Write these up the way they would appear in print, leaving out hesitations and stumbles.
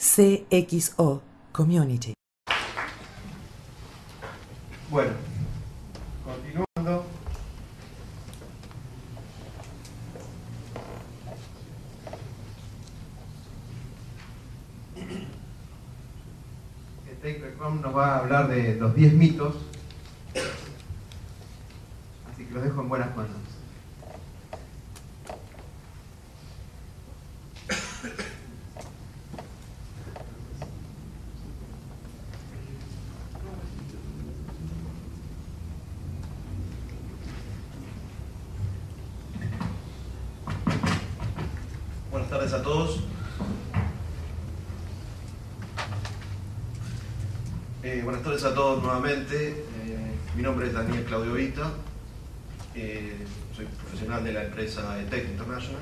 CXO Community. Bueno, continuando. Take.com nos va a hablar de los 10 mitos, así que los dejo en buenas manos. Buenas tardes a todos. Buenas tardes a todos nuevamente. Mi nombre es Daniel Claudio Vita. Soy profesional de la empresa ETEC International.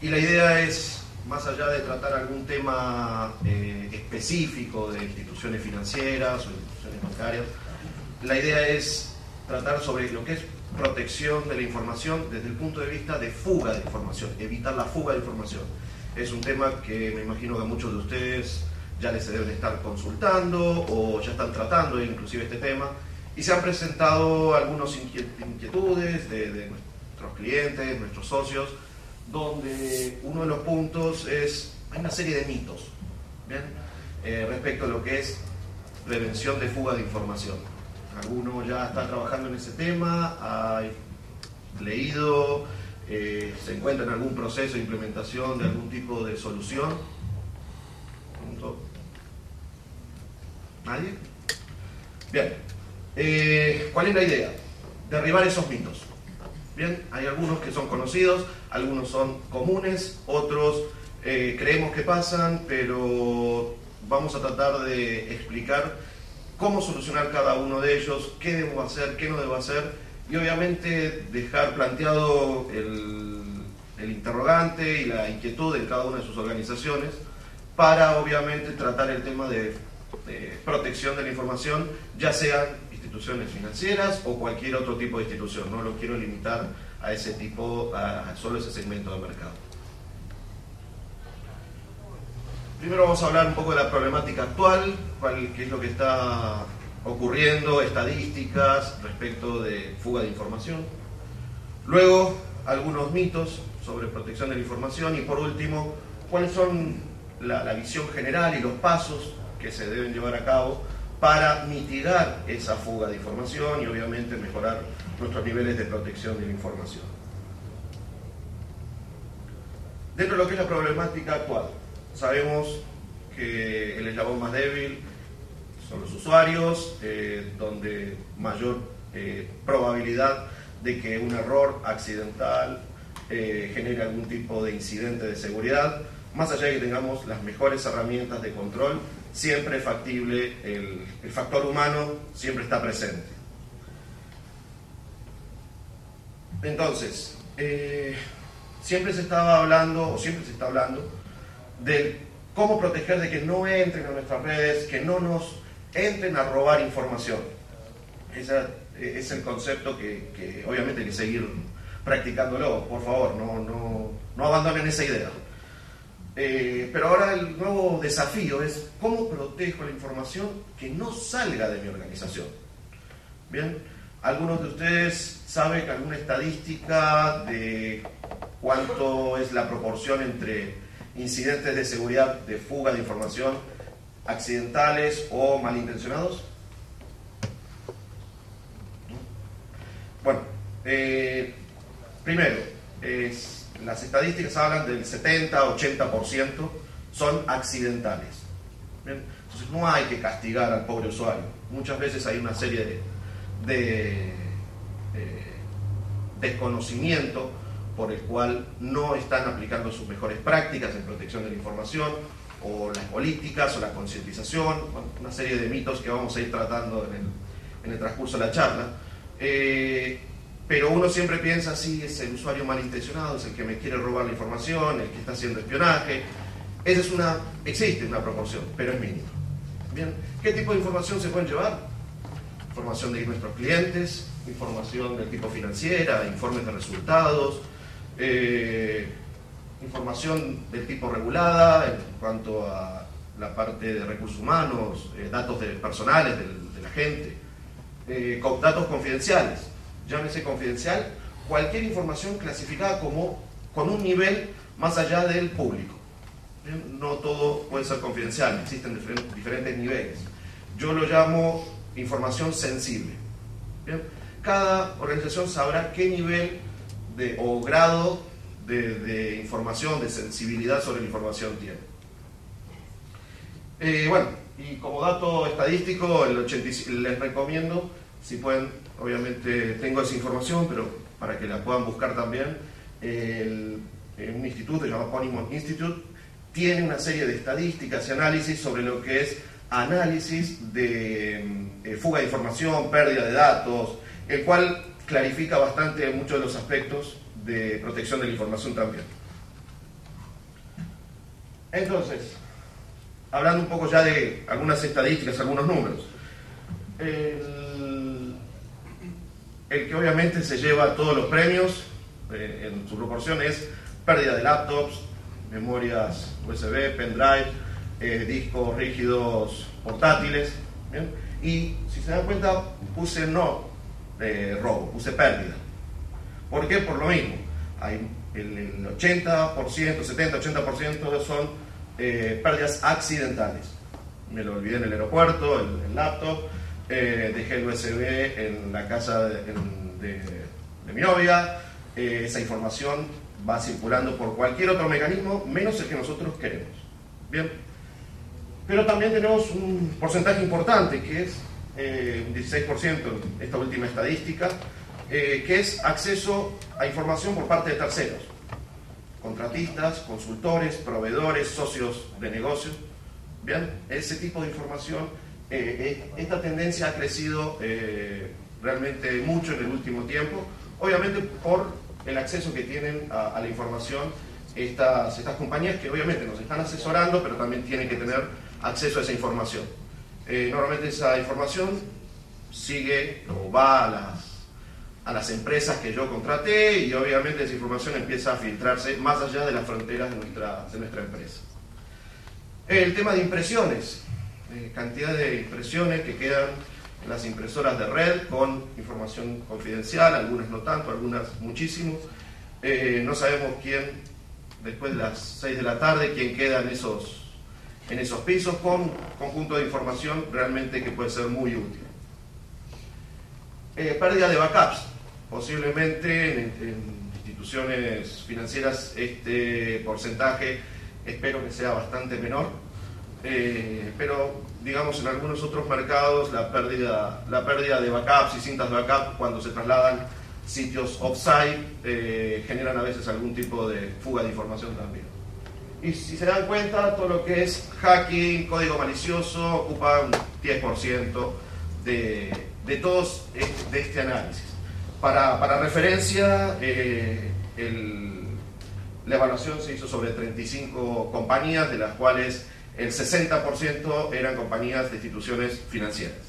Y la idea es, más allá de tratar algún tema específico de instituciones financieras o instituciones bancarias, la idea es tratar sobre lo que es protección de la información desde el punto de vista de fuga de información, evitar la fuga de información. Es un tema que me imagino que a muchos de ustedes ya les deben estar consultando o ya están tratando inclusive este tema, y se han presentado algunas inquietudes de nuestros clientes, nuestros socios, donde uno de los puntos es, hay una serie de mitos, ¿bien? Respecto a lo que es prevención de fuga de información. Alguno ya está trabajando en ese tema, ha leído, se encuentra en algún proceso de implementación de algún tipo de solución. ¿Nadie? Bien. ¿Cuál es la idea? Derribar esos mitos. Bien, hay algunos que son conocidos, algunos son comunes, otros creemos que pasan, pero vamos a tratar de explicar cómo solucionar cada uno de ellos, qué debo hacer, qué no debo hacer, y obviamente dejar planteado el interrogante y la inquietud en cada una de sus organizaciones para obviamente tratar el tema de protección de la información, ya sean instituciones financieras o cualquier otro tipo de institución. No lo quiero limitar a ese tipo, a solo ese segmento de mercado. Primero vamos a hablar un poco de la problemática actual, qué es lo que está ocurriendo, estadísticas respecto de fuga de información. Luego, algunos mitos sobre protección de la información y por último, cuáles son la visión general y los pasos que se deben llevar a cabo para mitigar esa fuga de información y obviamente mejorar nuestros niveles de protección de la información. Dentro de lo que es la problemática actual, sabemos que el eslabón más débil son los usuarios, donde mayor probabilidad de que un error accidental genere algún tipo de incidente de seguridad. Más allá de que tengamos las mejores herramientas de control, siempre es factible, el factor humano siempre está presente. Entonces, siempre se está hablando de cómo proteger de que no entren a nuestras redes, que no nos entren a robar información. Ese es el concepto que obviamente hay que seguir practicándolo. Por favor, no abandonen esa idea. Pero ahora el nuevo desafío es cómo protejo la información que no salga de mi organización. Bien, algunos de ustedes saben que alguna estadística de cuánto es la proporción entre incidentes de seguridad de fuga de información accidentales o malintencionados. Bueno, primero, las estadísticas hablan del 70-80% son accidentales. ¿Bien? Entonces no hay que castigar al pobre usuario. Muchas veces hay una serie de desconocimiento por el cual no están aplicando sus mejores prácticas en protección de la información, o las políticas, o la concientización, bueno, una serie de mitos que vamos a ir tratando en el transcurso de la charla. Pero uno siempre piensa, sí, es el usuario malintencionado, es el que me quiere robar la información, el que está haciendo espionaje. Existe una proporción, pero es mínima. Bien, ¿qué tipo de información se pueden llevar? Información de nuestros clientes, información del tipo financiera, informes de resultados, información del tipo regulada en cuanto a la parte de recursos humanos, datos personales de la gente, datos confidenciales, llámese confidencial, cualquier información clasificada como con un nivel más allá del público. ¿Bien? No todo puede ser confidencial, existen diferentes niveles. Yo lo llamo información sensible. ¿Bien? Cada organización sabrá qué nivel o grado de información, de sensibilidad sobre la información tiene. Bueno, y como dato estadístico, les recomiendo, si pueden, obviamente tengo esa información, pero para que la puedan buscar también, un instituto llamado Ponemon Institute tiene una serie de estadísticas y análisis sobre lo que es análisis de fuga de información, pérdida de datos, el cual clarifica bastante muchos de los aspectos de protección de la información también. Entonces, hablando un poco ya de algunas estadísticas, algunos números. El que obviamente se lleva todos los premios en su proporción es pérdida de laptops, memorias USB, pendrive, discos rígidos portátiles. ¿Bien? Y si se dan cuenta, puse no robo, puse pérdida. ¿Por qué? Por lo mismo. Hay el 80%, 70-80% son pérdidas accidentales. Me lo olvidé en el aeropuerto, el laptop, dejé el USB en la casa de mi novia. Esa información va circulando por cualquier otro mecanismo, menos el que nosotros queremos. Bien. Pero también tenemos un porcentaje importante, que es un 16% en esta última estadística, que es acceso a información por parte de terceros, contratistas, consultores, proveedores, socios de negocios. Bien, ese tipo de información, esta tendencia ha crecido realmente mucho en el último tiempo, obviamente por el acceso que tienen a la información estas compañías que obviamente nos están asesorando, pero también tienen que tener acceso a esa información. Normalmente esa información sigue o va a las empresas que yo contraté, y obviamente esa información empieza a filtrarse más allá de las fronteras de nuestra empresa. El tema de impresiones, cantidad de impresiones que quedan en las impresoras de red con información confidencial, algunas no tanto, algunas muchísimo. No sabemos quién, después de las 6 de la tarde, quién queda en esos pisos, con conjunto de información realmente que puede ser muy útil. Pérdida de backups. Posiblemente en instituciones financieras este porcentaje espero que sea bastante menor, pero digamos en algunos otros mercados la pérdida de backups y cintas de backup cuando se trasladan sitios offsite generan a veces algún tipo de fuga de información también. Y si se dan cuenta, todo lo que es hacking, código malicioso, ocupa un 10% de todos de este análisis. Para referencia, la evaluación se hizo sobre 35 compañías, de las cuales el 60% eran compañías de instituciones financieras.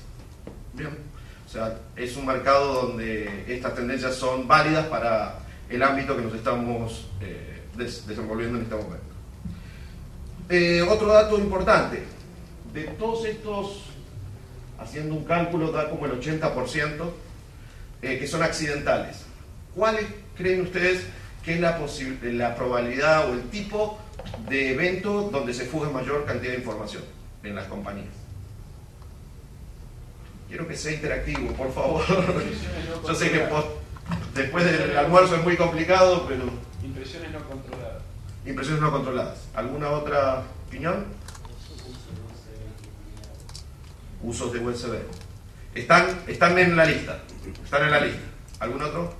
Bien, o sea, es un mercado donde estas tendencias son válidas para el ámbito que nos estamos desenvolviendo en este momento. Otro dato importante, de todos estos, haciendo un cálculo, da como el 80% que son accidentales. ¿Cuáles creen ustedes que es la probabilidad o el tipo de evento donde se fuga mayor cantidad de información en las compañías? Quiero que sea interactivo, por favor. Yo sé que después del almuerzo es muy complicado, pero... Impresiones no controladas. Impresiones no controladas. ¿Alguna otra opinión? Usos de USB. Están en la lista. Están en la lista. ¿Algún otro?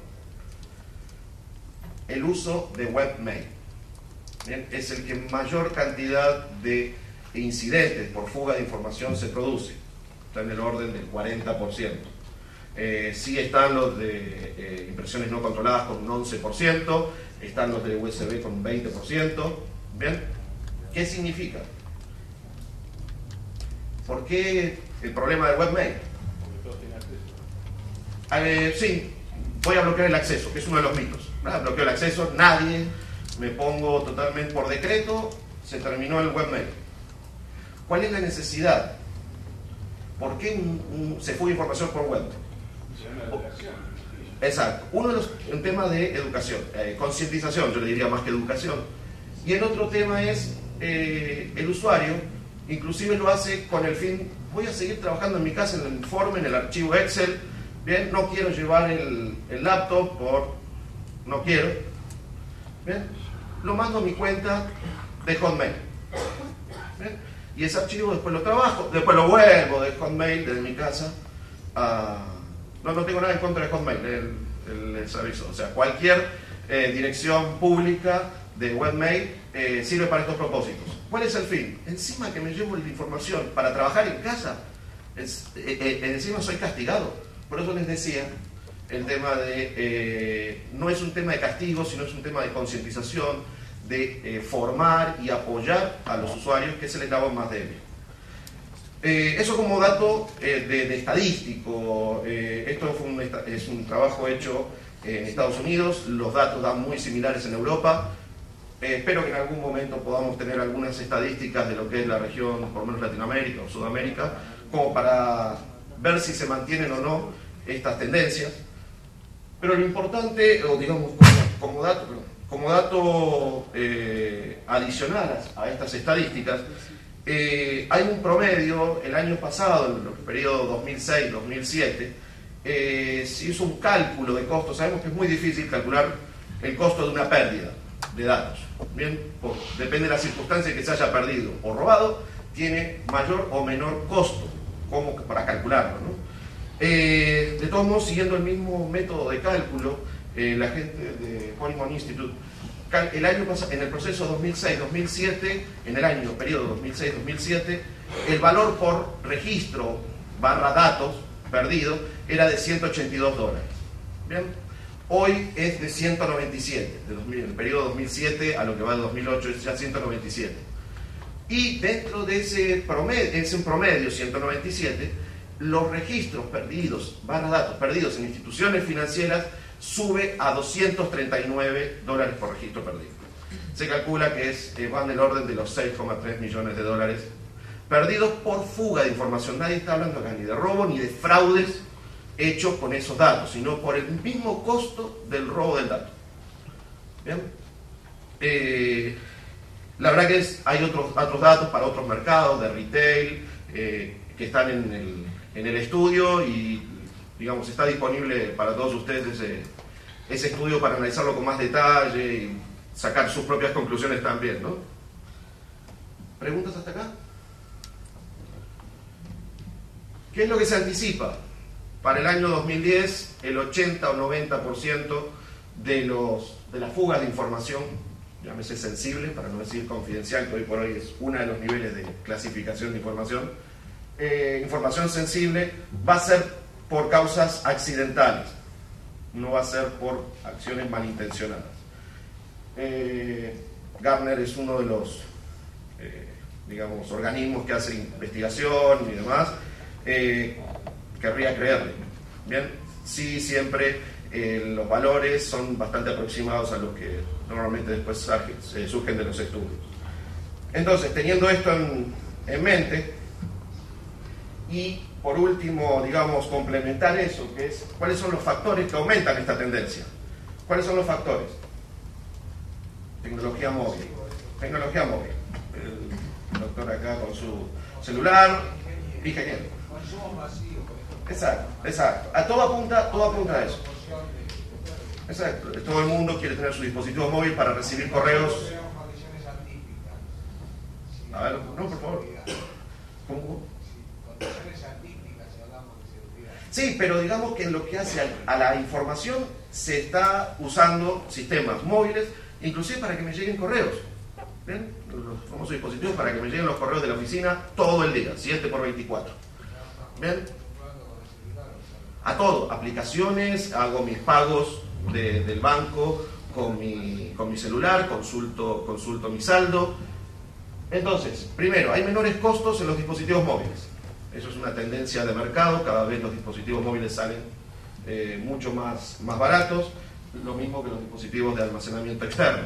El uso de webmail. Bien, es el que mayor cantidad de incidentes por fuga de información se produce. Está en el orden del 40%. Sí están los de impresiones no controladas con un 11%, están los de USB con un 20%. ¿Bien? ¿Qué significa? ¿Por qué el problema del webmail? Porque todos tienen acceso. Sí, voy a bloquear el acceso, que es uno de los mitos. Bloqueo el acceso, nadie me pongo totalmente por decreto, se terminó el webmail. ¿Cuál es la necesidad? ¿Por qué se fue información por web? Exacto. Uno de los un tema de educación, concientización, yo le diría más que educación. Y el otro tema es el usuario, inclusive lo hace con el fin, voy a seguir trabajando en mi casa, en el informe, en el archivo Excel, bien, no quiero llevar el laptop no quiero, bien, lo mando a mi cuenta de Hotmail, bien, y ese archivo después lo trabajo, después lo vuelvo de Hotmail, desde mi casa, no tengo nada en contra de Hotmail, el servicio, o sea, cualquier dirección pública de webmail sirve para estos propósitos. ¿Cuál es el fin? Encima que me llevo la información para trabajar en casa, encima soy castigado. Por eso les decía, el tema de, no es un tema de castigo, sino es un tema de concientización, de formar y apoyar a los usuarios, que es el eslabón más débil. Eso como dato de estadístico. Esto es un trabajo hecho en Estados Unidos, los datos dan muy similares en Europa. Espero que en algún momento podamos tener algunas estadísticas de lo que es la región, por lo menos Latinoamérica o Sudamérica, como para ver si se mantienen o no estas tendencias. Pero lo importante, o digamos como dato adicional a estas estadísticas, hay un promedio, el año pasado, en el periodo 2006-2007, se hizo un cálculo de costos. Sabemos que es muy difícil calcular el costo de una pérdida de datos. Bien, depende de la circunstancia que se haya perdido o robado, tiene mayor o menor costo como para calcularlo, ¿no? De todos modos, siguiendo el mismo método de cálculo, la gente de Polygon Institute, el año pasado, en el proceso 2006-2007, en el año periodo 2006-2007, el valor por registro / datos perdido era de $182. Bien. Hoy es de 197, del periodo 2007 a lo que va del 2008 es ya 197. Y dentro de ese promedio 197, los registros perdidos, datos perdidos en instituciones financieras, sube a $239 por registro perdido. Se calcula que van del orden de los 6,3 millones de dólares perdidos por fuga de información. Nadie está hablando acá ni de robo ni de fraudes hecho con esos datos, sino por el mismo costo del robo del dato. ¿Bien? La verdad que hay otros datos para otros mercados de retail que están en el estudio, y digamos está disponible para todos ustedes ese estudio para analizarlo con más detalle y sacar sus propias conclusiones también, ¿no? ¿Preguntas hasta acá? ¿Qué es lo que se anticipa? Para el año 2010, el 80 o 90% de las fugas de información, llámese sensible, para no decir confidencial, que hoy por hoy es uno de los niveles de clasificación de información, información sensible, va a ser por causas accidentales, no va a ser por acciones malintencionadas. Gartner es uno de los digamos, organismos que hace investigación y demás. Querría creerle. Bien, sí, siempre los valores son bastante aproximados a los que normalmente después surgen de los estudios. Entonces, teniendo esto en mente, y por último, digamos, complementar eso, que es cuáles son los factores que aumentan esta tendencia. ¿Cuáles son los factores? Tecnología móvil. Tecnología móvil. El doctor acá con su celular, ingeniero. Exacto. Todo apunta a eso. Exacto. Todo el mundo quiere tener su dispositivo móvil para recibir correos. A ver, no, por favor. ¿Cómo? Sí, pero digamos que en lo que hace a la información se está usando sistemas móviles, inclusive para que me lleguen correos. ¿Bien? Los famosos dispositivos para que me lleguen los correos de la oficina todo el día, 7/24. ¿Bien? A todo, aplicaciones, hago mis pagos del banco con mi celular, consulto mi saldo. Entonces, primero, hay menores costos en los dispositivos móviles. Eso es una tendencia de mercado, cada vez los dispositivos móviles salen mucho más baratos, lo mismo que los dispositivos de almacenamiento externo.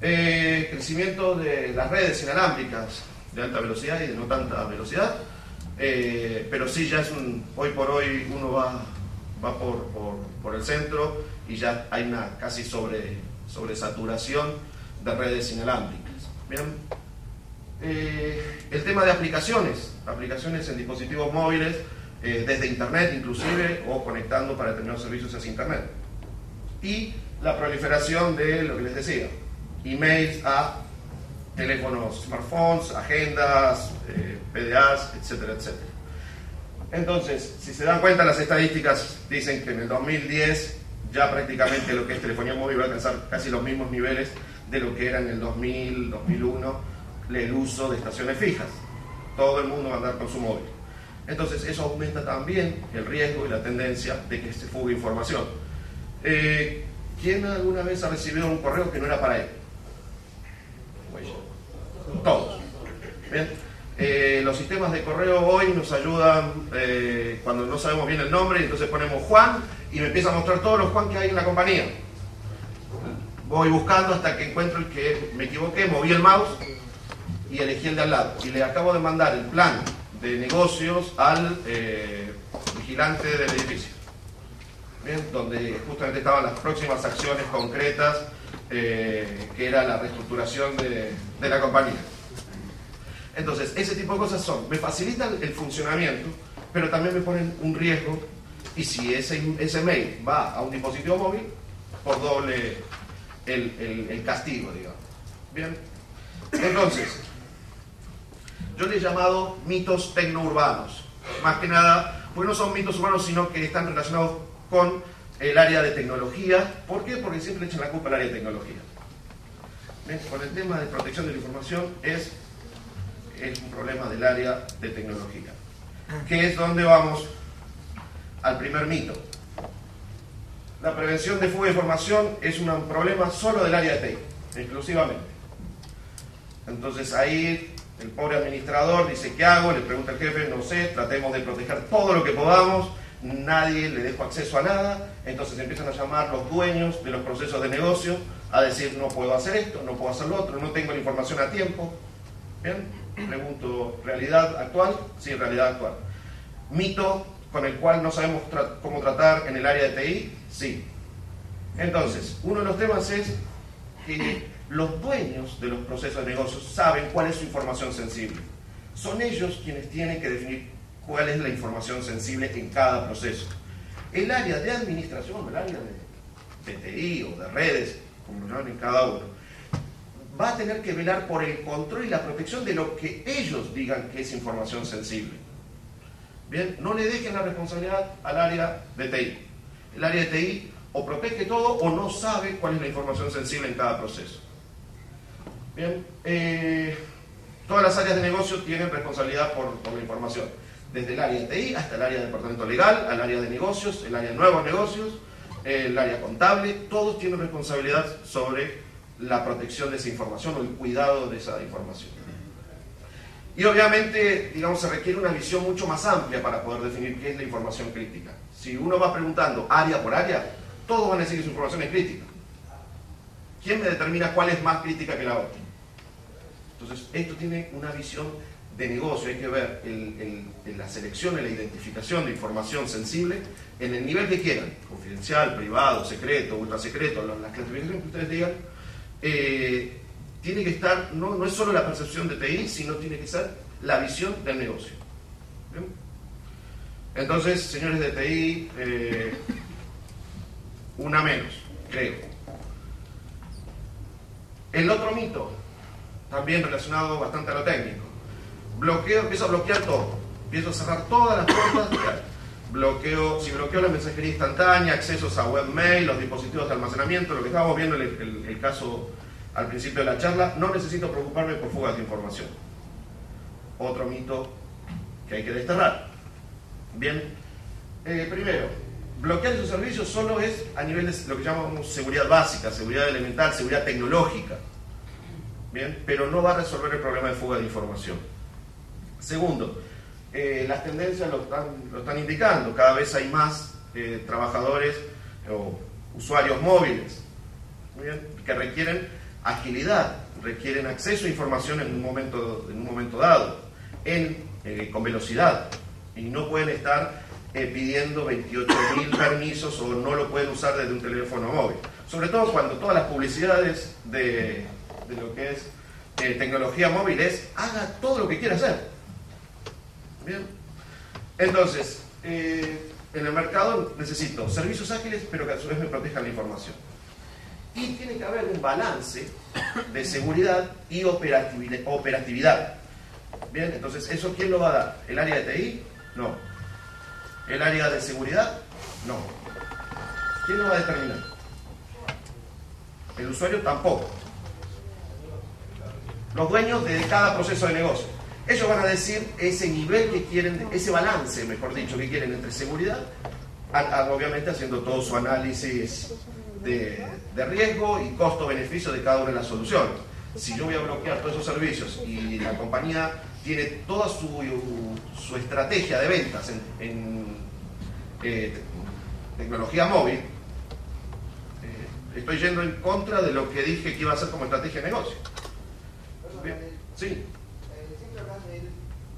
Crecimiento de las redes inalámbricas de alta velocidad y de no tanta velocidad, pero sí ya es hoy por hoy uno va por el centro y ya hay una casi sobresaturación de redes inalámbricas. Bien. El tema de aplicaciones en dispositivos móviles, desde internet inclusive, o conectando para determinados servicios hacia internet. Y la proliferación de lo que les decía, emails a teléfonos smartphones, agendas, PDAs, etcétera, etcétera. Entonces, si se dan cuenta, las estadísticas dicen que en el 2010 ya prácticamente lo que es telefonía móvil va a alcanzar casi los mismos niveles de lo que era en el 2000, 2001 el uso de estaciones fijas. Todo el mundo va a andar con su móvil. Entonces eso aumenta también el riesgo y la tendencia de que se fugue información. ¿Quién alguna vez ha recibido un correo que no era para él? Todos. Bien. Los sistemas de correo hoy nos ayudan cuando no sabemos bien el nombre, y entonces ponemos Juan y me empieza a mostrar todos los Juan que hay en la compañía. Voy buscando hasta que encuentro el que me equivoqué, moví el mouse y elegí el de al lado. Y le acabo de mandar el plan de negocios al vigilante del edificio. Bien, donde justamente estaban las próximas acciones concretas, que era la reestructuración de la compañía. Entonces, ese tipo de cosas me facilitan el funcionamiento, pero también me ponen un riesgo, y si ese mail va a un dispositivo móvil, por doble el castigo, digamos. Bien, entonces, yo le he llamado mitos tecnourbanos, más que nada, porque no son mitos urbanos, sino que están relacionados con el área de tecnología. ¿Por qué? Porque siempre le echan la culpa al área de tecnología. Bien, con el tema de protección de la información es un problema del área de tecnología, que es donde vamos al primer mito. La prevención de fuga de información es un problema solo del área de TI, exclusivamente. Entonces ahí el pobre administrador dice, ¿qué hago? Le pregunta al jefe, no sé, tratemos de proteger todo lo que podamos, nadie le dejo acceso a nada. Entonces empiezan a llamar los dueños de los procesos de negocio a decir, no puedo hacer esto, no puedo hacer lo otro, no tengo la información a tiempo. ¿Bien? Pregunto, ¿realidad actual? Sí, realidad actual. ¿Mito con el cual no sabemos cómo tratar en el área de TI? Sí. Entonces, uno de los temas es que los dueños de los procesos de negocios saben cuál es su información sensible. Son ellos quienes tienen que definir cuál es la información sensible en cada proceso. El área de administración, el área de TI o de redes, como lo llaman en cada uno, va a tener que velar por el control y la protección de lo que ellos digan que es información sensible. Bien, no le dejen la responsabilidad al área de TI. El área de TI o protege todo o no sabe cuál es la información sensible en cada proceso. Bien, todas las áreas de negocio tienen responsabilidad por la información, desde el área de TI hasta el área de departamento legal, al área de negocios, el área de nuevos negocios, el área contable, todos tienen responsabilidad sobre la protección de esa información o el cuidado de esa información. Y obviamente, digamos, se requiere una visión mucho más amplia para poder definir qué es la información crítica. Si uno va preguntando área por área, todos van a decir que su información es crítica. ¿Quién me determina cuál es más crítica que la otra? Entonces, esto tiene una visión de negocio. Hay que ver la selección y la identificación de información sensible en el nivel que quieran, confidencial, privado, secreto, ultra secreto, las clasificaciones que ustedes digan. Tiene que estar, no es solo la percepción de TI, sino tiene que ser la visión del negocio. ¿Bien? Entonces, señores de TI, una menos, creo. El otro mito, también relacionado bastante a lo técnico. Empiezo a bloquear todo, empiezo a cerrar todas las puertas. Si bloqueo la mensajería instantánea, accesos a webmail, los dispositivos de almacenamiento, lo que estábamos viendo en el caso al principio de la charla, no necesito preocuparme por fugas de información. Otro mito que hay que desterrar. Bien, primero, bloquear esos servicios solo es a nivel de lo que llamamos seguridad básica, seguridad elemental, seguridad tecnológica. Bien, pero no va a resolver el problema de fuga de información. Segundo, las tendencias lo están indicando, cada vez hay más trabajadores o usuarios móviles, ¿bien?, que requieren agilidad, requieren acceso a información en un momento dado, con velocidad, y no pueden estar pidiendo 28.000 permisos o no lo pueden usar desde un teléfono móvil. Sobre todo cuando todas las publicidades de lo que es tecnología móvil es haga todo lo que quiera hacer. Bien. Entonces, en el mercado necesito servicios ágiles, pero que a su vez me protejan la información. Y tiene que haber un balance de seguridad y operatividad. Bien, entonces, ¿eso quién lo va a dar? ¿El área de TI? No. ¿El área de seguridad? No. ¿Quién lo va a determinar? El usuario tampoco. Los dueños de cada proceso de negocio. Ellos van a decir ese nivel que quieren, ese balance, mejor dicho, que quieren entre seguridad, obviamente haciendo todo su análisis de riesgo y costo-beneficio de cada una de las soluciones. Si yo voy a bloquear todos esos servicios y la compañía tiene toda su estrategia de ventas en tecnología móvil, estoy yendo en contra de lo que dije que iba a hacer como estrategia de negocio. Bien. Sí. Siempre hablas del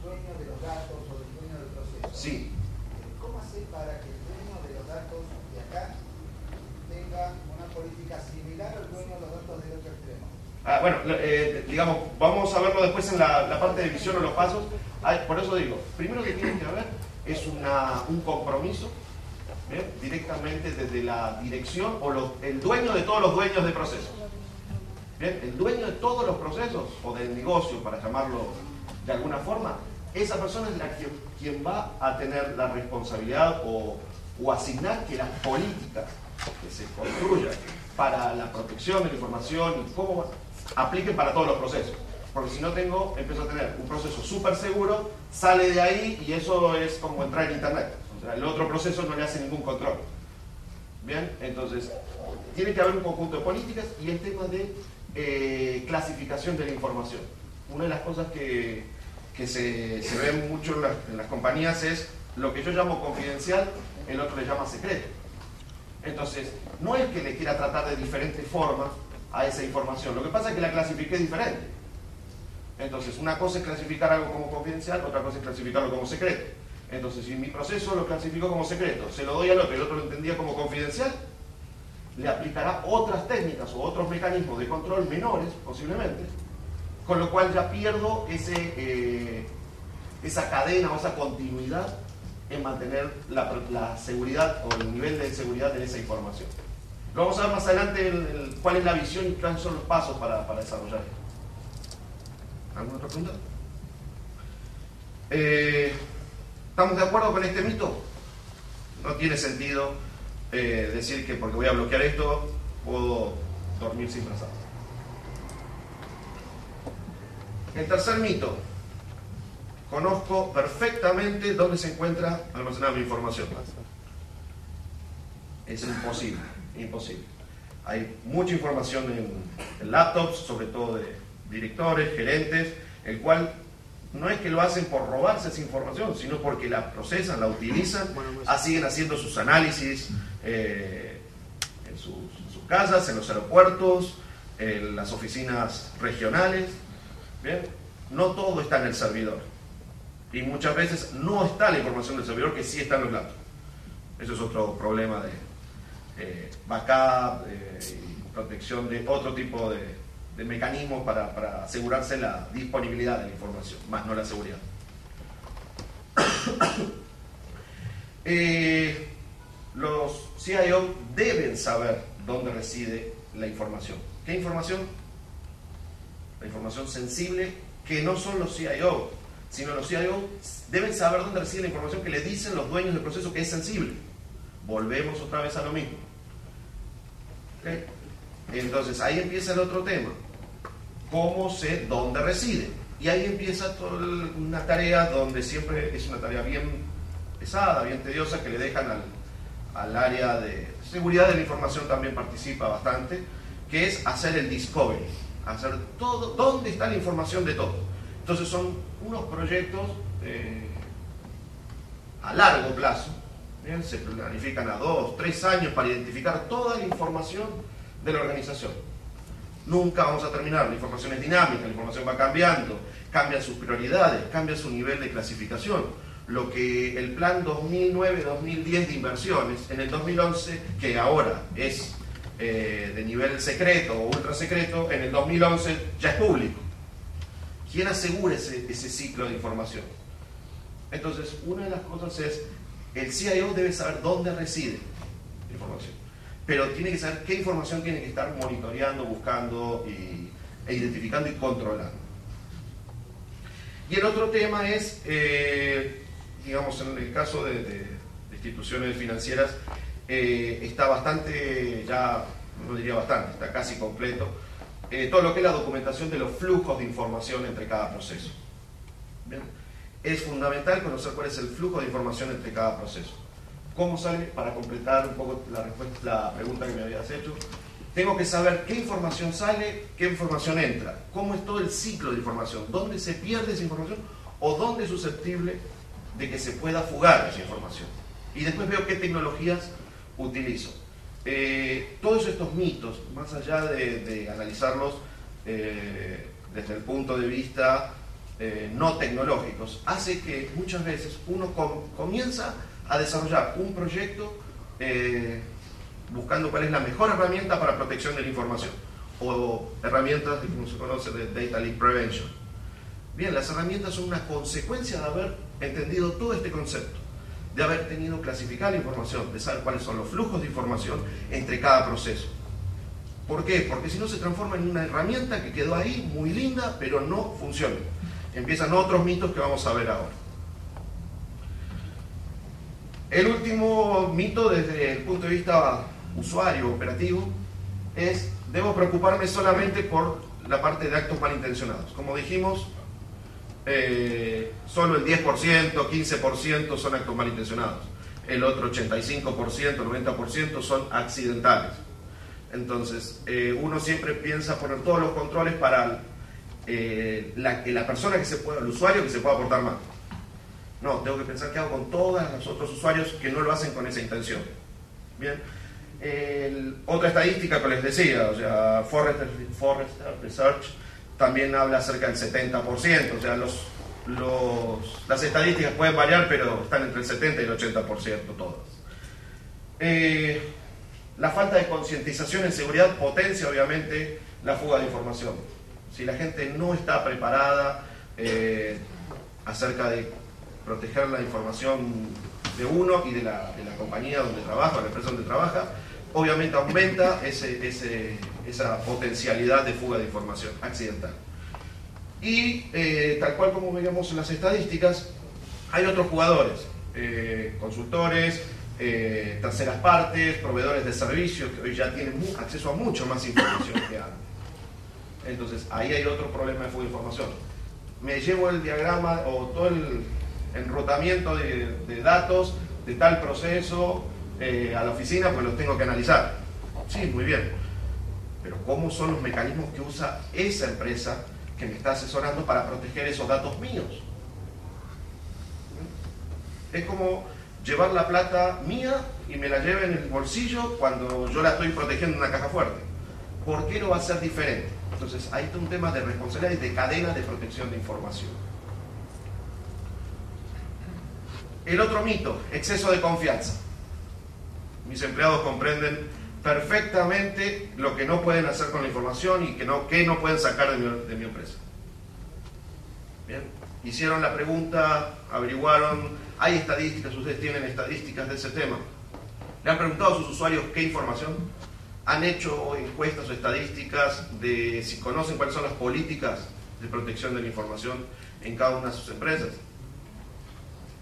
dueño de los datos o del dueño del proceso. Sí. ¿Cómo hacer para que el dueño de los datos de acá tenga una política similar al dueño de los datos del otro extremo? Bueno, digamos, vamos a verlo después en la parte de visión o los pasos. Por eso digo, primero que tiene que haber es un compromiso, ¿bien?, directamente desde la dirección o el dueño de todos los dueños de procesos. Bien, el dueño de todos los procesos o del negocio, para llamarlo de alguna forma, esa persona es quien va a tener la responsabilidad o asignar que las políticas que se construyan para la protección de la información y cómo apliquen para todos los procesos. Porque si no empiezo a tener un proceso súper seguro, sale de ahí y eso es como entrar en internet. O sea, el otro proceso no le hace ningún control. Bien, entonces tiene que haber un conjunto de políticas y el tema de clasificación de la información. Una de las cosas que se ve mucho en las compañías es lo que yo llamo confidencial, el otro le llama secreto. Entonces, no es que le quiera tratar de diferente forma a esa información, lo que pasa es que la clasifiqué diferente. Entonces, una cosa es clasificar algo como confidencial, otra cosa es clasificarlo como secreto. Entonces, si mi proceso lo clasificó como secreto, se lo doy al otro y el otro lo entendía como confidencial, le aplicará otras técnicas o otros mecanismos de control menores, posiblemente, con lo cual ya pierdo esa cadena o esa continuidad en mantener la seguridad o el nivel de seguridad de esa información. Lo vamos a ver más adelante cuál es la visión y cuáles son los pasos para desarrollar esto. ¿Alguna otra pregunta? ¿Estamos de acuerdo con este mito? No tiene sentido decir que porque voy a bloquear esto puedo dormir sin trazar. El tercer mito: conozco perfectamente dónde se encuentra almacenada mi información. Es imposible, imposible. Hay mucha información en laptops, sobre todo de directores, gerentes, el cual no es que lo hacen por robarse esa información, sino porque la procesan, la utilizan, siguen haciendo sus análisis en sus casas, en los aeropuertos, en las oficinas regionales. Bien, no todo está en el servidor. Y muchas veces no está la información del servidor, que sí está en los laptops. Eso es otro problema de backup y protección de otro tipo de mecanismos para asegurarse la disponibilidad de la información, más no la seguridad. Los CIO deben saber dónde reside la información. ¿Qué información? La información sensible, que no son los CIO, sino los CIO deben saber dónde reside la información que le dicen los dueños del proceso que es sensible. Volvemos otra vez a lo mismo. ¿Okay? Entonces ahí empieza el otro tema: cómo sé dónde reside. Y ahí empieza toda una tarea donde siempre es una tarea bien pesada, bien tediosa, que le dejan al área de seguridad de la información, también participa bastante, que es hacer el discovery, hacer todo, dónde está la información de todo. Entonces son unos proyectos a largo plazo, ¿bien? Se planifican a 2, 3 años para identificar toda la información de la organización. Nunca vamos a terminar. La información es dinámica, la información va cambiando, cambian sus prioridades, cambia su nivel de clasificación. Lo que el plan 2009-2010 de inversiones, en el 2011, que ahora es de nivel secreto o ultra secreto, en el 2011 ya es público. ¿Quién asegura ese ciclo de información? Entonces, una de las cosas es, el CIO debe saber dónde reside la información, pero tiene que saber qué información tiene que estar monitoreando, buscando e identificando y controlando. Y el otro tema es, digamos, en el caso de instituciones financieras, está bastante, ya no diría bastante, está casi completo, todo lo que es la documentación de los flujos de información entre cada proceso. ¿Bien? Es fundamental conocer cuál es el flujo de información entre cada proceso. ¿Cómo sale? Para completar un poco la pregunta que me habías hecho, tengo que saber qué información sale, qué información entra, cómo es todo el ciclo de información, dónde se pierde esa información o dónde es susceptible de que se pueda fugar esa información. Y después veo qué tecnologías utilizo. Todos estos mitos, más allá de analizarlos desde el punto de vista no tecnológicos, hace que muchas veces uno comienza a desarrollar un proyecto buscando cuál es la mejor herramienta para protección de la información, o herramientas, como se conoce, de Data Leak Prevention. Bien, las herramientas son una consecuencia de haber entendido todo este concepto, de haber tenido clasificada la información, de saber cuáles son los flujos de información entre cada proceso. ¿Por qué? Porque si no se transforma en una herramienta que quedó ahí, muy linda, pero no funciona. Empiezan otros mitos que vamos a ver ahora. El último mito desde el punto de vista usuario, operativo, es: debo preocuparme solamente por la parte de actos malintencionados. Como dijimos, solo el 10%, 15% son actos malintencionados. El otro 85%, 90% son accidentales. Entonces, uno siempre piensa poner todos los controles para la persona el usuario que se pueda portar mal. No, tengo que pensar qué hago con todos los otros usuarios que no lo hacen con esa intención. Bien. Otra estadística que les decía, o sea, Forrester Research también habla acerca del 70%, o sea, las estadísticas pueden variar, pero están entre el 70 y el 80% todas. La falta de concientización en seguridad potencia obviamente la fuga de información. Si la gente no está preparada acerca de proteger la información de uno y de la compañía donde trabaja, o la empresa donde trabaja, obviamente aumenta esa potencialidad de fuga de información accidental. Y tal cual como veíamos en las estadísticas, hay otros jugadores, consultores, terceras partes, proveedores de servicios que hoy ya tienen acceso a mucho más información que antes. Entonces ahí hay otro problema de fuga de información. Me llevo el diagrama o todo el enrutamiento de datos de tal proceso a la oficina, pues los tengo que analizar. Sí, muy bien. Pero ¿cómo son los mecanismos que usa esa empresa que me está asesorando para proteger esos datos míos? Es como llevar la plata mía y me la lleve en el bolsillo cuando yo la estoy protegiendo en una caja fuerte. ¿Por qué no va a ser diferente? Entonces, ahí está un tema de responsabilidad y de cadena de protección de información. El otro mito, exceso de confianza. Mis empleados comprenden perfectamente lo que no pueden hacer con la información y que no pueden sacar de mi empresa. Bien, hicieron la pregunta, averiguaron, hay estadísticas, ustedes tienen estadísticas de ese tema. ¿Le han preguntado a sus usuarios qué información? ¿Han hecho encuestas o estadísticas de si conocen cuáles son las políticas de protección de la información en cada una de sus empresas?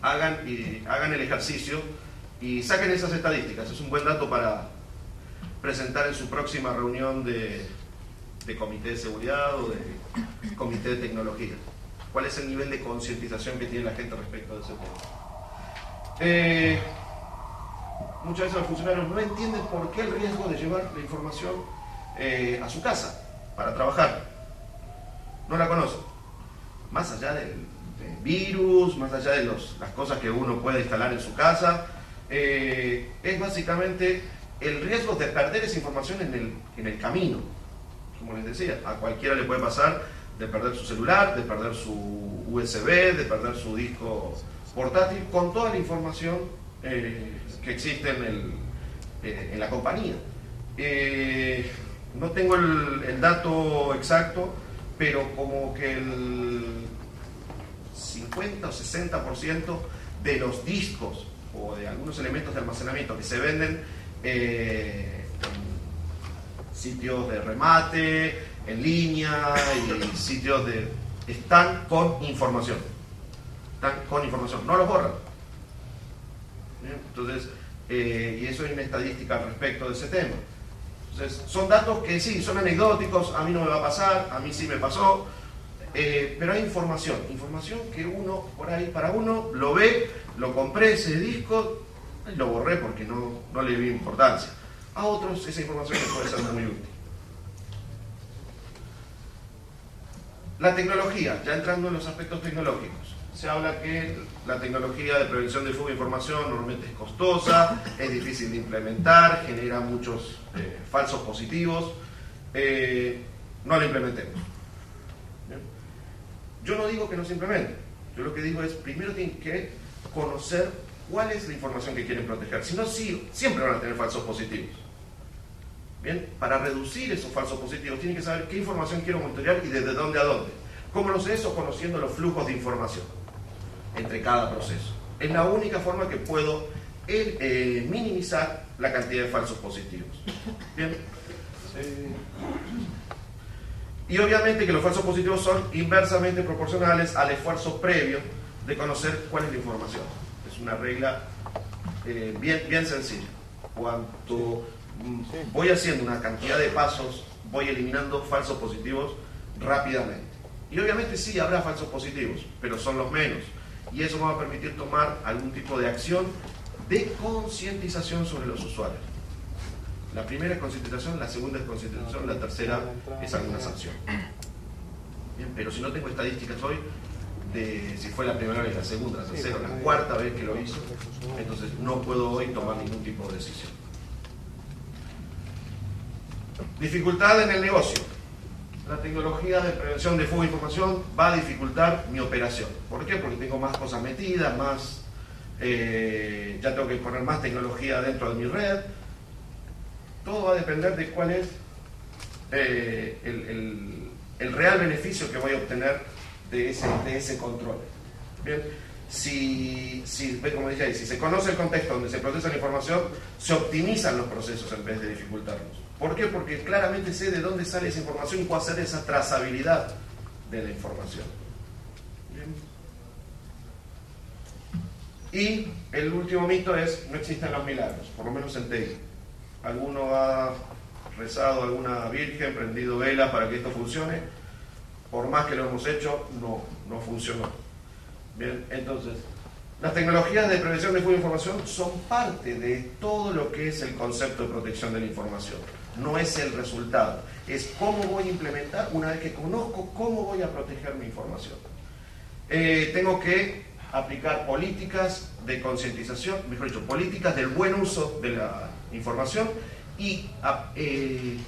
Hagan el ejercicio y saquen esas estadísticas. Es un buen dato para presentar en su próxima reunión de comité de seguridad o de comité de tecnología. ¿Cuál es el nivel de concientización que tiene la gente respecto de ese tema? Muchas veces los funcionarios no entienden por qué el riesgo de llevar la información a su casa para trabajar. No la conocen. Más allá del virus, más allá de las cosas que uno puede instalar en su casa, es básicamente el riesgo de perder esa información en el camino. como les decía, a cualquiera le puede pasar de perder su celular, de perder su USB, de perder su disco portátil, con toda la información que existe en la compañía. No tengo el dato exacto, pero como que el 50 o 60% de los discos o de algunos elementos de almacenamiento que se venden en sitios de remate, en línea y sitios están con información. Están con información, no los borran. ¿Bien? Entonces, y eso es una estadística al respecto de ese tema. Entonces, son datos que sí, son anecdóticos, a mí no me va a pasar, a mí sí me pasó, pero hay información que uno, por ahí, para uno, lo ve, lo compré ese disco, y lo borré porque no le vi importancia. A otros esa información les puede ser muy útil. La tecnología, ya entrando en los aspectos tecnológicos, se habla que la tecnología de prevención de fuga de información normalmente es costosa, es difícil de implementar, genera muchos falsos positivos. No la implementemos. ¿Bien? Yo no digo que no se implemente, yo lo que digo es, primero tienen que conocer cuál es la información que quieren proteger, si no, siempre van a tener falsos positivos. Bien, para reducir esos falsos positivos tienen que saber qué información quiero monitorear y desde dónde a dónde. ¿Cómo lo sé eso? Conociendo los flujos de información entre cada proceso. Es la única forma que puedo minimizar la cantidad de falsos positivos. Bien. Y obviamente que los falsos positivos son inversamente proporcionales al esfuerzo previo de conocer cuál es la información. Es una regla bien sencilla. Cuanto voy haciendo una cantidad de pasos, voy eliminando falsos positivos rápidamente. Y obviamente sí habrá falsos positivos, pero son los menos. Y eso me va a permitir tomar algún tipo de acción de concientización sobre los usuarios. La primera es concientización, la segunda es concientización, la tercera es alguna sanción. Bien, pero si no tengo estadísticas hoy de si fue la primera vez, la segunda, la tercera, la cuarta vez que lo hizo, entonces no puedo hoy tomar ningún tipo de decisión. Dificultad en el negocio. La tecnología de prevención de fuga de información va a dificultar mi operación. ¿Por qué? Porque tengo más cosas metidas, ya tengo que poner más tecnología dentro de mi red. Todo va a depender de cuál es el real beneficio que voy a obtener de ese control. Bien, como decía, si se conoce el contexto donde se procesa la información, se optimizan los procesos en vez de dificultarlos. ¿Por qué? Porque claramente sé de dónde sale esa información y puedo hacer esa trazabilidad de la información. Bien. Y el último mito es, no existen los milagros, por lo menos en TI. ¿Alguno ha rezado a alguna virgen, prendido velas para que esto funcione? Por más que lo hemos hecho, no funcionó. Bien, entonces, las tecnologías de prevención de fuga de información son parte de todo lo que es el concepto de protección de la información. No es el resultado, es cómo voy a implementar una vez que conozco cómo voy a proteger mi información. Tengo que aplicar políticas de concientización, mejor dicho, políticas del buen uso de la información y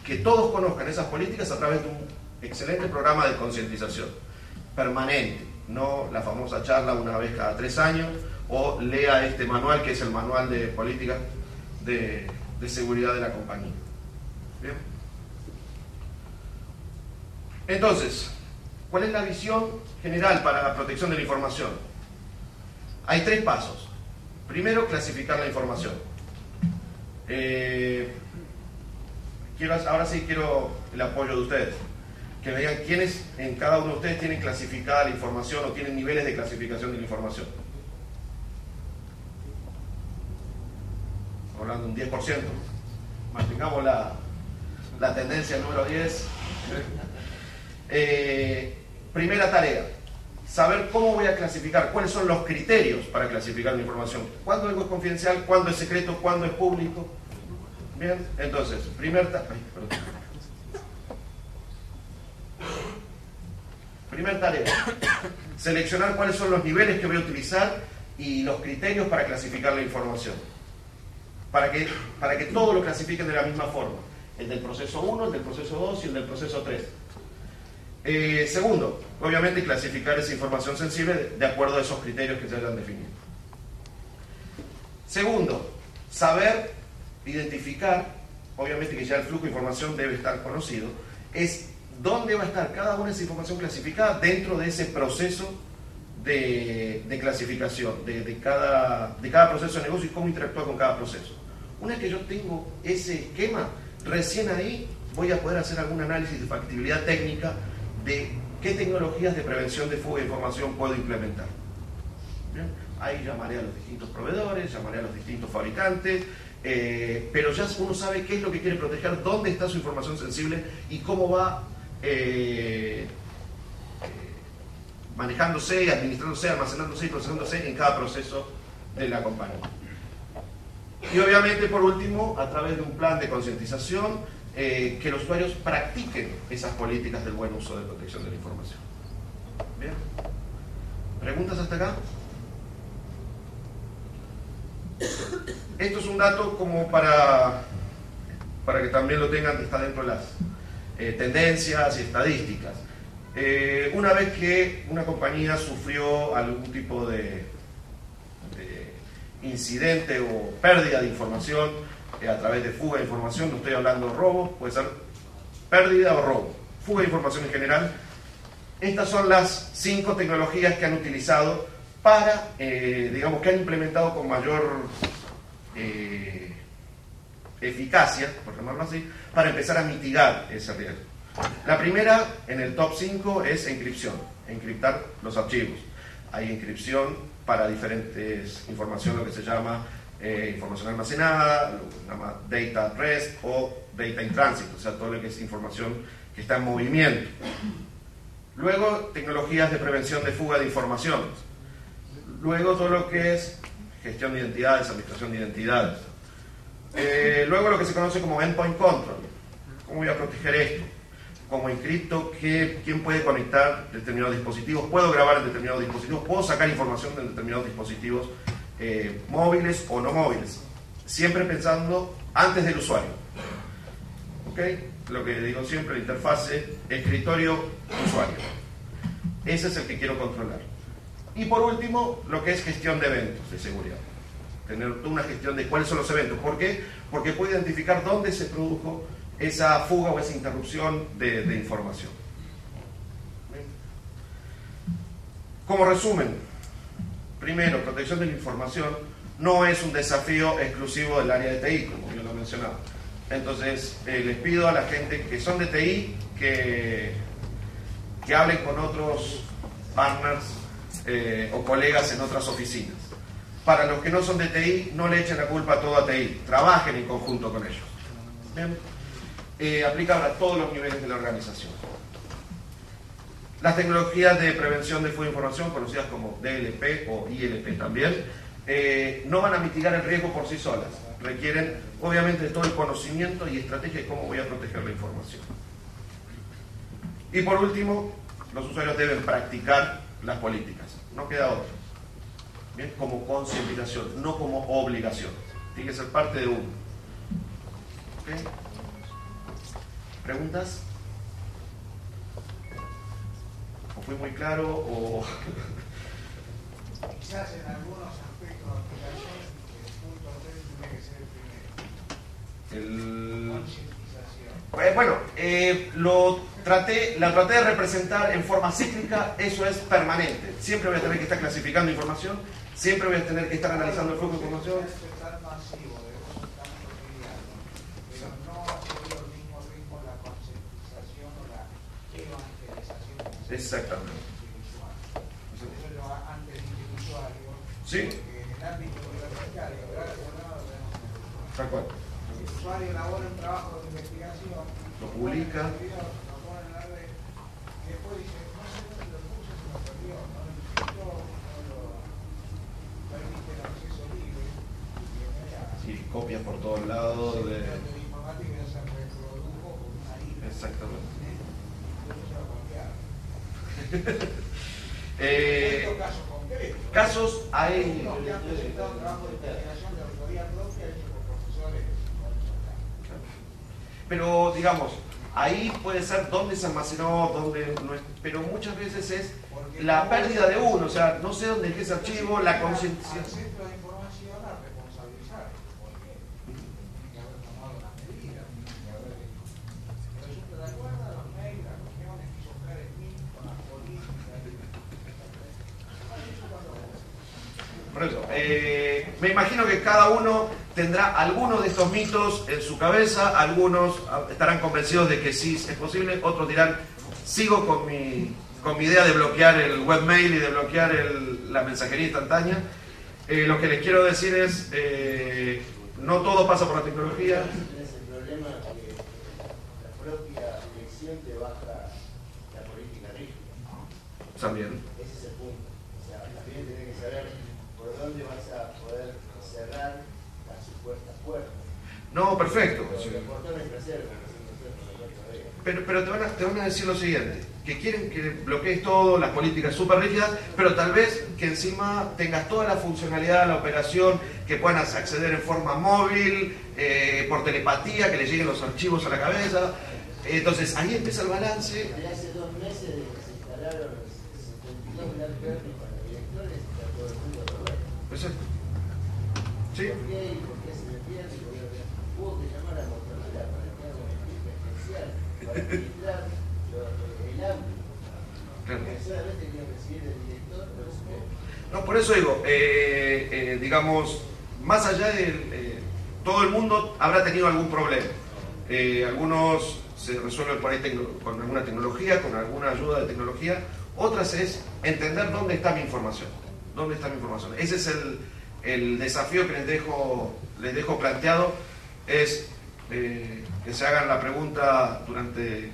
que todos conozcan esas políticas a través de un excelente programa de concientización permanente, no la famosa charla una vez cada 3 años o lea este manual que es el manual de políticas de seguridad de la compañía. Bien. Entonces, ¿cuál es la visión general para la protección de la información? Hay 3 pasos. Primero, clasificar la información. Ahora sí quiero el apoyo de ustedes. Que me digan quiénes en cada uno de ustedes tienen clasificada la información o tienen niveles de clasificación de la información. Hablando de un 10%. Mantengamos la tendencia número 10. Primera tarea, saber cómo voy a clasificar, cuáles son los criterios para clasificar mi información, cuándo algo es confidencial, cuándo es secreto, cuándo es público. Bien, entonces, primer tarea, seleccionar cuáles son los niveles que voy a utilizar y los criterios para clasificar la información, para que todos lo clasifiquen de la misma forma. el del proceso 1, el del proceso 2 y el del proceso 3. Segundo, obviamente clasificar esa información sensible de acuerdo a esos criterios que se hayan definido. Segundo, saber identificar, obviamente que ya el flujo de información debe estar conocido, es dónde va a estar cada una de esa información clasificada dentro de ese proceso de clasificación, de cada proceso de negocio y cómo interactúa con cada proceso. Una vez que yo tengo ese esquema, recién ahí voy a poder hacer algún análisis de factibilidad técnica de qué tecnologías de prevención de fuga de información puedo implementar. ¿Bien? Ahí llamaré a los distintos proveedores, llamaré a los distintos fabricantes, pero ya uno sabe qué es lo que quiere proteger, dónde está su información sensible y cómo va manejándose, administrándose, almacenándose y procesándose en cada proceso de la compañía. Y obviamente, por último, a través de un plan de concientización, que los usuarios practiquen esas políticas del buen uso de protección de la información. ¿Bien? ¿Preguntas hasta acá? Esto es un dato como para que también lo tengan, está dentro de las tendencias y estadísticas. Una vez que una compañía sufrió algún tipo de incidente o pérdida de información a través de fuga de información, no estoy hablando de robo, puede ser pérdida o robo, fuga de información en general. Estas son las 5 tecnologías que han utilizado para, digamos, que han implementado con mayor eficacia, por llamarlo así, para empezar a mitigar ese riesgo. La primera, en el top 5, es encripción, encriptar los archivos. Hay encripción para diferentes información, lo que se llama información almacenada, lo que se llama data at rest o data in transit, o sea, todo lo que es información que está en movimiento. Luego, tecnologías de prevención de fuga de información. Luego, todo lo que es gestión de identidades, administración de identidades. Luego, lo que se conoce como endpoint control. ¿Cómo voy a proteger esto? Como encripto, ¿quién puede conectar determinados dispositivos? ¿Puedo grabar en determinados dispositivos? ¿Puedo sacar información de determinados dispositivos móviles o no móviles? Siempre pensando antes del usuario. ¿Ok? Lo que digo siempre, la interfase escritorio-usuario. Ese es el que quiero controlar. Y por último, lo que es gestión de eventos de seguridad. Tener una gestión de cuáles son los eventos. ¿Por qué? Porque puedo identificar dónde se produjo esa fuga o esa interrupción de información. Como resumen, primero, protección de la información no es un desafío exclusivo del área de TI, como yo lo he mencionado. Entonces, les pido a la gente que son de TI que hablen con otros partners o colegas en otras oficinas. Para los que no son de TI, no le echen la culpa a todo a TI, trabajen en conjunto con ellos. ¿Bien? Aplica a todos los niveles de la organización. Las tecnologías de prevención de fuga de información, conocidas como DLP o ILP también, no van a mitigar el riesgo por sí solas. Requieren, obviamente, todo el conocimiento y estrategia de cómo voy a proteger la información. Y por último, los usuarios deben practicar las políticas. No queda otra. ¿Bien? Como concientización, no como obligación. Tiene que ser parte de uno. ¿Okay? ¿Preguntas? ¿O fui muy claro? O... Quizás en algunos aspectos de aplicación, el punto 3 tiene que ser el primero. Concientización. Bueno, la traté de representar en forma cíclica, eso es permanente. Siempre voy a tener que estar clasificando información, siempre voy a tener que estar analizando el flujo de información. Exactamente. Eso va antes del usuario. Sí. Porque en el ámbito de la fiscal, el Tal cual. el usuario elabora un trabajo de investigación, lo publica, lo pone en la red, y después dice, no sé dónde lo puse, se me perdió, no lo inventó, no lo permite el acceso libre. Sí, copias por todos lados. De informática ya se reprodujo con una isla. Exactamente. Entonces se va a cambiar. Casos concretos. Casos hay. Algunos que han presentado trabajo de investigación de autoría propia hecho por profesores. pero digamos, ahí puede ser dónde se almacenó, dónde no es, pero muchas veces es la pérdida de uno, o sea, no sé dónde es ese archivo, la conciencia. Al centro de información a responsabilizar, porque tiene que haber tomado las medidas, tiene que haber. Resulta de acuerdo a los mails, las reuniones que hizo Karen Smith con las políticas. Por eso, me imagino que cada uno tendrá algunos de estos mitos en su cabeza, algunos estarán convencidos de que sí es posible, otros dirán, sigo con mi idea de bloquear el webmail y de bloquear la mensajería instantánea. Lo que les quiero decir es, no todo pasa por la tecnología. Tienes el problema que la propia dirección te baja la política rígida. También. Ese es el punto. O sea, también tenés que saber por dónde vas a poder cerrar las supuestas puertas. No, perfecto. Porque los portones trasero, Pero te van a decir lo siguiente, que quieren que bloquees todo, las políticas súper rígidas, pero tal vez que encima tengas toda la funcionalidad de la operación, que puedan acceder en forma móvil, por telepatía, que le lleguen los archivos a la cabeza. Entonces ahí empieza el balance. de hace 2 meses de que se instalaron 72 BlackBerry para directores, está todo el mundo correcto. Exacto. Sí. ¿Por qué? ¿Y por qué se me pierde? Hubo que llamar a Motorola para que haga una equipo especial para administrar el ámbito. Claro. Solamente tiene que recibir el director, por eso No, por eso digo, digamos, más allá de todo el mundo habrá tenido algún problema. Algunos se resuelven por ahí con alguna tecnología, con alguna ayuda de tecnología. Otras es entender dónde está mi información. ¿Dónde está mi información? Ese es el desafío que les dejo planteado, es que se hagan la pregunta durante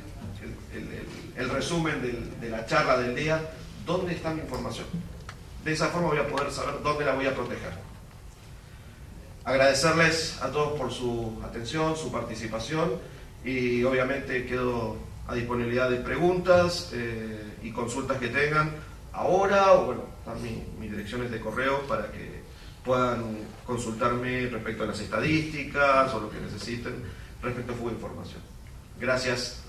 el resumen de la charla del día, ¿dónde está mi información? De esa forma voy a poder saber dónde la voy a proteger. Agradecerles a todos por su atención, su participación, y obviamente quedo a disponibilidad de preguntas y consultas que tengan ahora, o bueno, están mis direcciones de correo para que puedan consultarme respecto a las estadísticas o lo que necesiten respecto a fuga de información. Gracias.